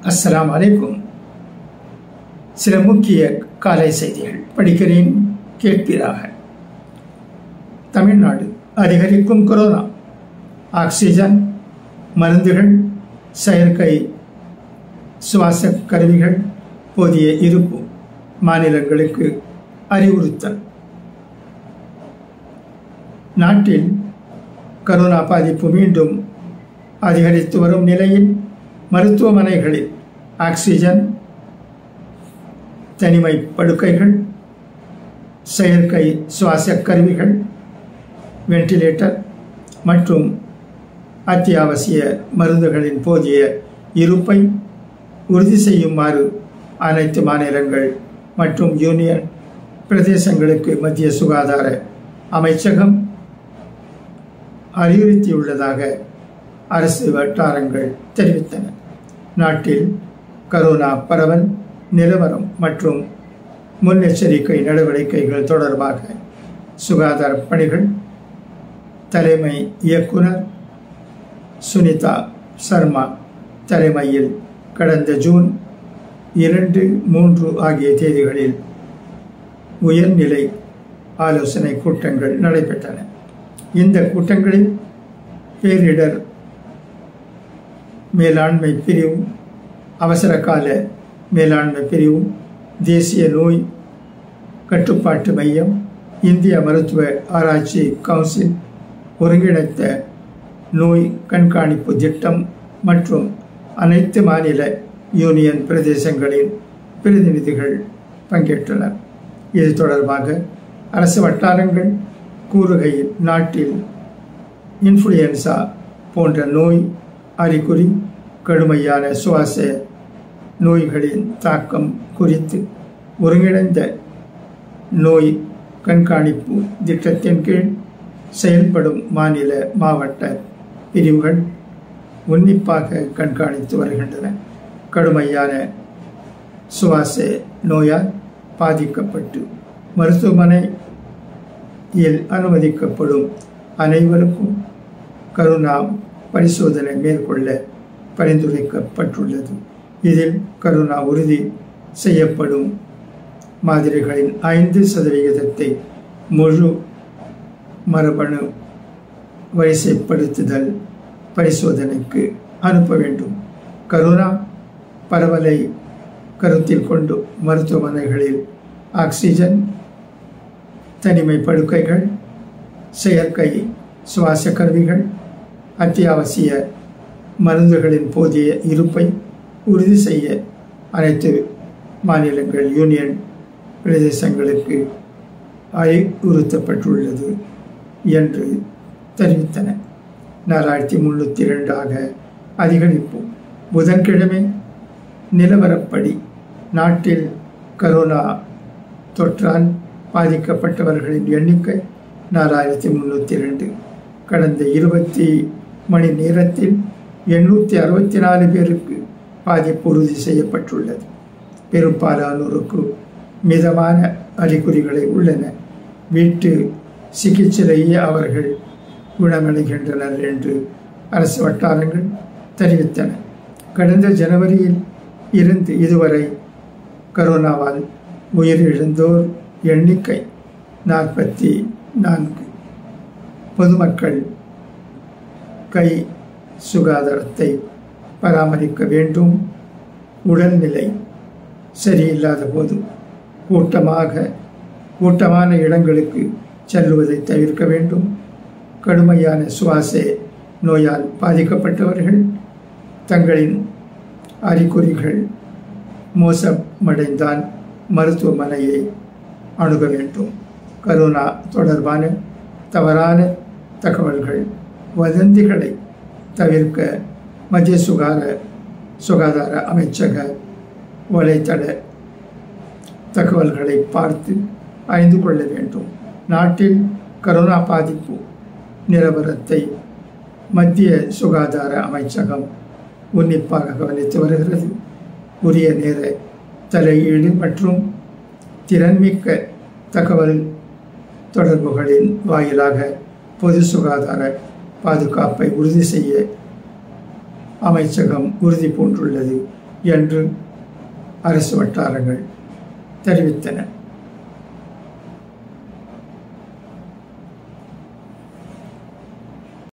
அஸ்ஸலாமு அலைக்கும். சில முக்கிய காலை செய்திகள் படிக்கிறேன், கேட்பீராக. தமிழ்நாடு அதிகரிக்கும் கொரோனா. ஆக்சிஜன், மருந்துகள், செயற்கை சுவாச கருவிகள் போதிய இருப்பு மாநிலங்களுக்கு அறிவுறுத்தல். நாட்டில் கரோனா பாதிப்பு மீண்டும் அதிகரித்து வரும் நிலையில் மருத்துவமனைகளில் ஆக்சிஜன், தனிமை படுக்கைகள், செயற்கை சுவாச கருவிகள், வெண்டிலேட்டர் மற்றும் அத்தியாவசிய மருந்துகளின் போதிய இருப்பை உறுதி செய்யுமாறு அனைத்து மாநிலங்கள் மற்றும் யூனியன் பிரதேசங்களுக்கு மத்திய சுகாதார அமைச்சகம் அறிவுறுத்தியுள்ளதாக அரசு வட்டாரங்கள் தெரிவித்தன. நாட்டில் கரோனா பரவல் நிலவரம் மற்றும் முன்னெச்சரிக்கை நடவடிக்கைகள் தொடர்பாக சுகாதார பணிகள் தலைமை இயக்குனர் சுனிதா சர்மா தலைமையில் கடந்த ஜூன் 2, 3 ஆகிய தேதிகளில் உயர்நிலை ஆலோசனை கூட்டங்கள் நடைபெற்றன. இந்த கூட்டங்களில் பேரிடர் மேலாண்மை பிரிவும், அவசர கால மேலாண்மை பிரிவும், தேசிய நோய் கட்டுப்பாட்டு மையம், இந்திய மருத்துவ ஆராய்ச்சி கவுன்சில், ஒருங்கிணைத்த நோய் கண்காணிப்பு திட்டம் மற்றும் அனைத்து மாநில யூனியன் பிரதேசங்களின் பிரதிநிதிகள் பங்கேற்றனர். இது தொடர்பாக அரசு வட்டாரங்கள் கூறுகையில், நாட்டில் இன்ஃப்ளூயன்சா போன்ற நோய் அறிகுறி, கடுமையான சுவாச நோய்களின் தாக்கம் குறித்து ஒருங்கிணைந்த நோய் கண்காணிப்பு திட்டத்தின் கீழ் செயல்படும் மாநில மாவட்ட பிரிவுகள் உன்னிப்பாக கண்காணித்து வருகின்றன. கடுமையான சுவாச நோயால் பாதிக்கப்பட்டு மருத்துவமனையில் அனுமதிக்கப்படும் அனைவருக்கும் கரோனா பரிசோதனை மேற்கொள்ள பரிந்துரைக்கப்பட்டுள்ளது. இதில் கரோனா உறுதி செய்யப்படும் மாதிரிகளின் 5% முழு மரபணு வரிசைப்படுத்துதல் பரிசோதனைக்கு அனுப்ப வேண்டும். கரோனா பரவலை கருத்தில் கொண்டு மருத்துவமனைகளில் ஆக்சிஜன், தனிமை படுக்கைகள், செயற்கை சுவாச கருவிகள், அத்தியாவசிய மருந்துகளின் போதிய இருப்பை உறுதி செய்ய அனைத்து மாநிலங்கள், யூனியன் பிரதேசங்களுக்கு அறிவுறுத்தப்பட்டுள்ளது என்று தெரிவித்தன. 4302 அதிகரிப்பு. புதன்கிழமை நிலவரப்படி நாட்டில் கரோனா தொற்றால் பாதிக்கப்பட்டவர்களின் எண்ணிக்கை 4302. கடந்த 20 மணி நேரத்தில் 864 பேருக்கு பாதிப்பு உறுதி செய்யப்பட்டுள்ளது. பெரும்பாலானோருக்கு மிதமான அறிகுறிகளை உள்ளன. வீட்டு சிகிச்சையிலேயே அவர்கள் குணமடைகின்றனர் என்று அரசு வட்டாரங்கள் தெரிவித்தன. கடந்த ஜனவரியில் இருந்து இதுவரை கரோனாவால் உயிரிழந்தோர் எண்ணிக்கை 44. பொதுமக்கள் கை சுகாதாரத்தை பராமரிக்க வேண்டும். உடல்நிலை சரியில்லாத போது கூட்டமான இடங்களுக்கு செல்லுவதை தவிர்க்க வேண்டும். கடுமையான சுவாச நோயால் பாதிக்கப்பட்டவர்கள் தங்களின் அறிகுறிகள் மோசமடைந்தால் மருத்துவமனையை அணுக வேண்டும். கரோனா தொடர்பான தவறான தகவல்கள், வதந்திகளை தவிர்க்க மத்திய சுகாதார அமைச்சக வலைத்தள தகவல்களை பார்த்து அறிந்து கொள்ள வேண்டும். நாட்டில் கரோனா பாதிப்பு நிலவரத்தை மத்திய சுகாதார அமைச்சகம் உன்னிப்பாக கவனித்து வருகிறது. உரிய நேர தலையீடு மற்றும் திறன்மிக்க தகவல் தொடர்புகளின் வாயிலாக பொது சுகாதார பாதுகாப்பை உறுதி செய்ய அமைச்சகம் உறுதி பூண்டுள்ளது. என்று அரசு வட்டாரங்கள் தெரிவித்தன.